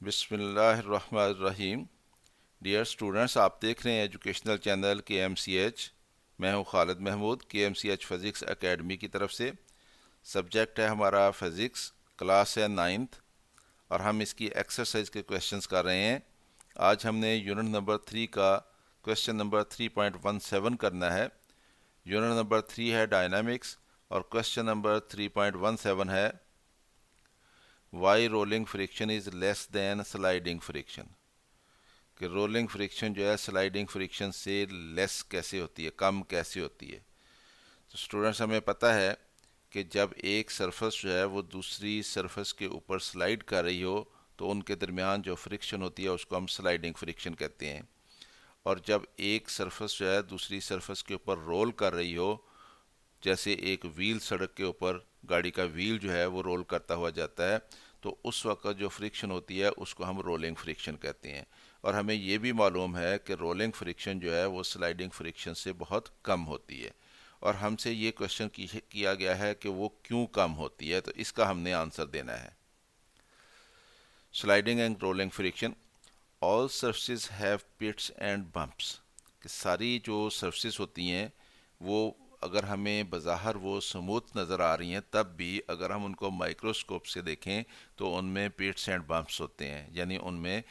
बिस्मिल्लाहिर्रहमानिर्रहीम। Dear students, आप देख रहे हैं एजुकेशनल चैनल KMCH। मैं हूं Khalid Mahmood, KMCH physics academy की तरफ से। सब्जेक्ट है हमारा फिज़िक्स, क्लास है 9th और हम इसकी एक्सरसाइज के क्वेश्चंस कर रहे हैं। आज हमने यूनिट नंबर 3 का क्वेश्चन नंबर 3.17 करना है। यूनिट नंबर 3 है डायनामिक्स और क्वेश्चन नंबर 3.17 है why rolling friction is less than sliding friction. कि रोलिंग फ्रिक्शन जो है स्लाइडिंग फ्रिक्शन से लेस कैसे होती है, कम कैसे होती है। तो स्टूडेंट्स, हमें पता है कि जब एक सरफेस जो है वो दूसरी सरफेस के ऊपर स्लाइड कर रही हो तो उनके दरमियान जो फ्रिक्शन होती है उसको हम स्लाइडिंग फ्रिक्शन कहते हैं। और जब एक सरफेस जो है दूसरी सरफेस के ऊपर रोल कर रही हो, जैसे एक व्हील सड़क के ऊपर गाड़ी का व्हील जो है वो रोल करता हुआ जाता है, तो उस वक्त जो फ्रिक्शन होती है उसको हम रोलिंग फ्रिक्शन कहते हैं। और हमें ये भी मालूम है कि रोलिंग फ्रिक्शन जो है वो स्लाइडिंग फ्रिक्शन से बहुत कम होती है। और हमसे ये क्वेश्चन किया गया है कि वो क्यों कम होती है, तो इसका हमने आंसर देना है। Sliding and rolling friction. All surfaces have pits and bumps. कि सारी जो सर्फेसिस होती हैं वो अगर हमें बज़ाहिर वो स्मूथ नज़र आ रही हैं, तब भी अगर हम उनको माइक्रोस्कोप से देखें तो उनमें पिट्स एंड बम्प्स होते हैं, यानी उनमें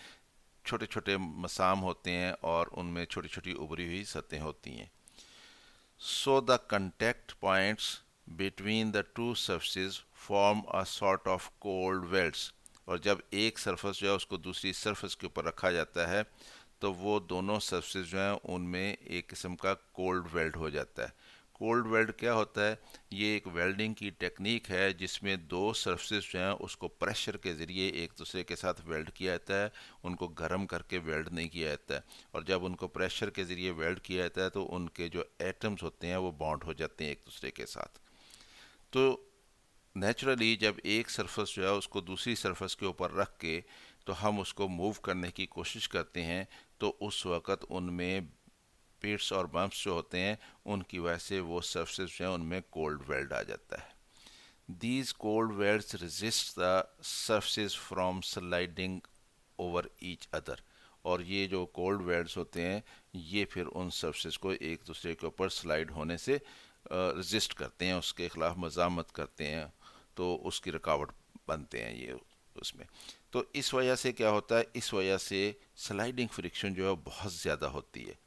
छोटे छोटे मसाम होते हैं और उनमें छोटी छोटी उभरी हुई सतहें होती हैं। So the contact points between the two surfaces form a sort of cold welds. और जब एक सरफेस जो है उसको दूसरी सरफेस के ऊपर रखा जाता है तो वो दोनों सरफेस जो हैं उनमें एक किस्म का कोल्ड वेल्ड हो जाता है। कोल्ड वेल्ड क्या होता है? ये एक वेल्डिंग की टेक्निक है जिसमें दो सरफेस जो हैं उसको प्रेशर के ज़रिए एक दूसरे के साथ वेल्ड किया जाता है, उनको गर्म करके वेल्ड नहीं किया जाता है। और जब उनको प्रेशर के ज़रिए वेल्ड किया जाता है तो उनके जो एटम्स होते हैं वो बॉन्ड हो जाते हैं एक दूसरे के साथ। तो नेचुरली जब एक सरफेस जो है उसको दूसरी सरफेस के ऊपर रख के तो हम उसको मूव करने की कोशिश करते हैं, तो उस वक़्त उनमें पिट्स और बम्प्स जो होते हैं उनकी वजह से वो सरफेस जो है उनमें कोल्ड वेल्ड आ जाता है। These cold welds resist the surface from sliding over each other. और ये जो कोल्ड वेल्ड्स होते हैं ये फिर उन सरफेस को एक दूसरे के ऊपर स्लाइड होने से रेजिस्ट करते हैं, उसके ख़िलाफ़ मज़ामत करते हैं, तो उसकी रुकावट बनते हैं ये उसमें। तो इस वजह से क्या होता है, इस वजह से स्लाइडिंग फ्रिक्शन जो है बहुत ज़्यादा होती है।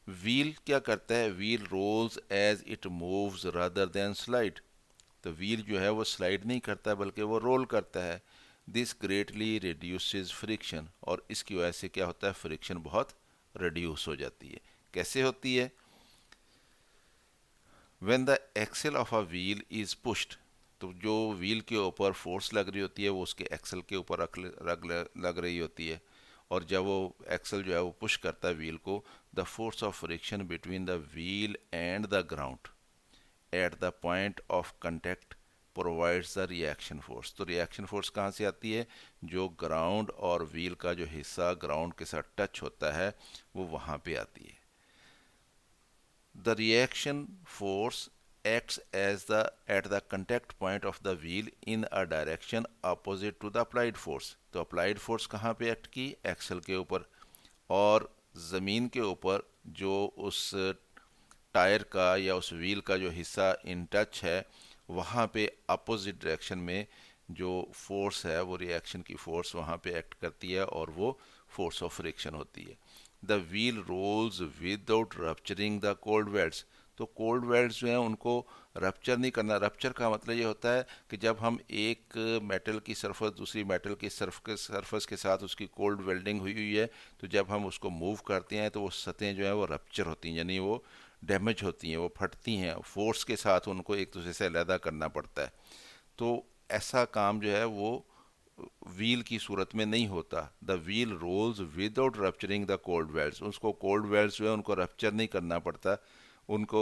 व्हील क्या करता है? Wheel rolls as it moves rather than slide. तो व्हील जो है वो स्लाइड नहीं करता बल्कि वो रोल करता है। This greatly reduces friction. और इसकी वजह से क्या होता है? फ्रिक्शन बहुत रिड्यूस हो जाती है। कैसे होती है? When the axle of a wheel is pushed. तो जो व्हील के ऊपर फोर्स लग रही होती है वो उसके एक्सेल के ऊपर लग रही होती है। और जब वो एक्सेल जो है वो पुश करता है व्हील को, the force of friction between the wheel and the ground at the point of contact provides the reaction force. तो रिएक्शन फोर्स कहाँ से आती है? जो ग्राउंड और व्हील का जो हिस्सा ग्राउंड के साथ टच होता है वो वहाँ पे आती है। The reaction force acts as the at the contact point of the wheel in a direction opposite to the applied force। तो applied force कहाँ पे एक्ट की? एक्सल के ऊपर। और ज़मीन के ऊपर जो उस टायर का या उस व्हील का जो हिस्सा इन टच है वहाँ पे अपोजिट डायरेक्शन में जो फोर्स है वो रिएक्शन की फोर्स वहाँ पे एक्ट करती है और वो फोर्स ऑफ फ्रिक्शन होती है। The wheel rolls without rupturing the cold welds. तो कोल्ड वेल्ड्स जो हैं उनको रप्चर नहीं करना। रप्चर का मतलब ये होता है कि जब हम एक मेटल की सरफेस दूसरी मेटल की सरफेस के साथ उसकी कोल्ड वेल्डिंग हुई हुई है, तो जब हम उसको मूव करते हैं तो वो सतहें जो हैं वो रप्चर होती हैं, यानी वो डैमेज होती हैं, वो फटती हैं। फोर्स के साथ उनको एक दूसरे से अलहदा करना पड़ता है। तो ऐसा काम जो है वो व्हील की सूरत में नहीं होता। The wheel rolls without rupturing the cold welds. उसको कोल्ड वेल्ड्स जो है उनको रप्चर नहीं करना पड़ता, उनको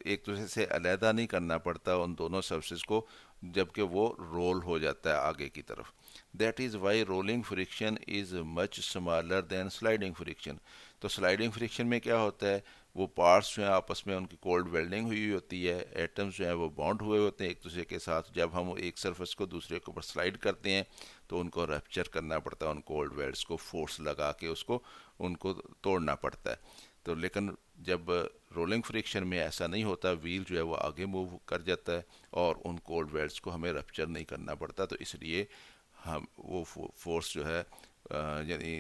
एक दूसरे से अलहदा नहीं करना पड़ता उन दोनों सर्फेस को, जबकि वो रोल हो जाता है आगे की तरफ। That is why rolling friction is much smaller than sliding friction. तो स्लाइडिंग फ्रिक्शन में क्या होता है, वो पार्ट्स जो हैं आपस में उनकी कोल्ड वेल्डिंग हुई होती है, एटम्स जो हैं वो बॉन्ड हुए होते हैं एक दूसरे के साथ। जब हम एक सरफेस को दूसरे के ऊपर स्लाइड करते हैं तो उनको रप्चर करना पड़ता है, उन कोल्ड वेल्ड्स को फोर्स लगा के उसको उनको तोड़ना पड़ता है। तो लेकिन जब रोलिंग फ्रिक्शन में ऐसा नहीं होता, व्हील जो है वो आगे मूव कर जाता है और उन कोल्ड वेल्ड्स को हमें रप्चर नहीं करना पड़ता। तो इसलिए हम वो फोर्स जो है यानी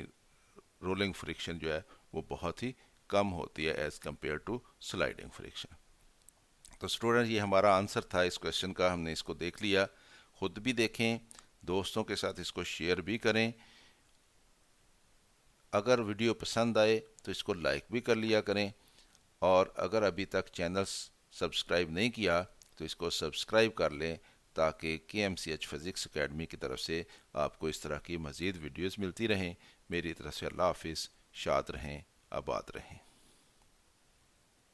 रोलिंग फ्रिक्शन जो है वो बहुत ही कम होती है as compare to sliding friction. तो स्टूडेंट, ये हमारा आंसर था इस क्वेश्चन का। हमने इसको देख लिया, खुद भी देखें, दोस्तों के साथ इसको शेयर भी करें। अगर वीडियो पसंद आए तो इसको लाइक भी कर लिया करें, और अगर अभी तक चैनल सब्सक्राइब नहीं किया तो इसको सब्सक्राइब कर लें, ताकि KMCH फिज़िक्स एकेडमी की तरफ से आपको इस तरह की मज़ीद वीडियोज़ मिलती रहें। मेरी तरफ से अल्लाह हाफिज़, शाद रहें, आबाद रहें।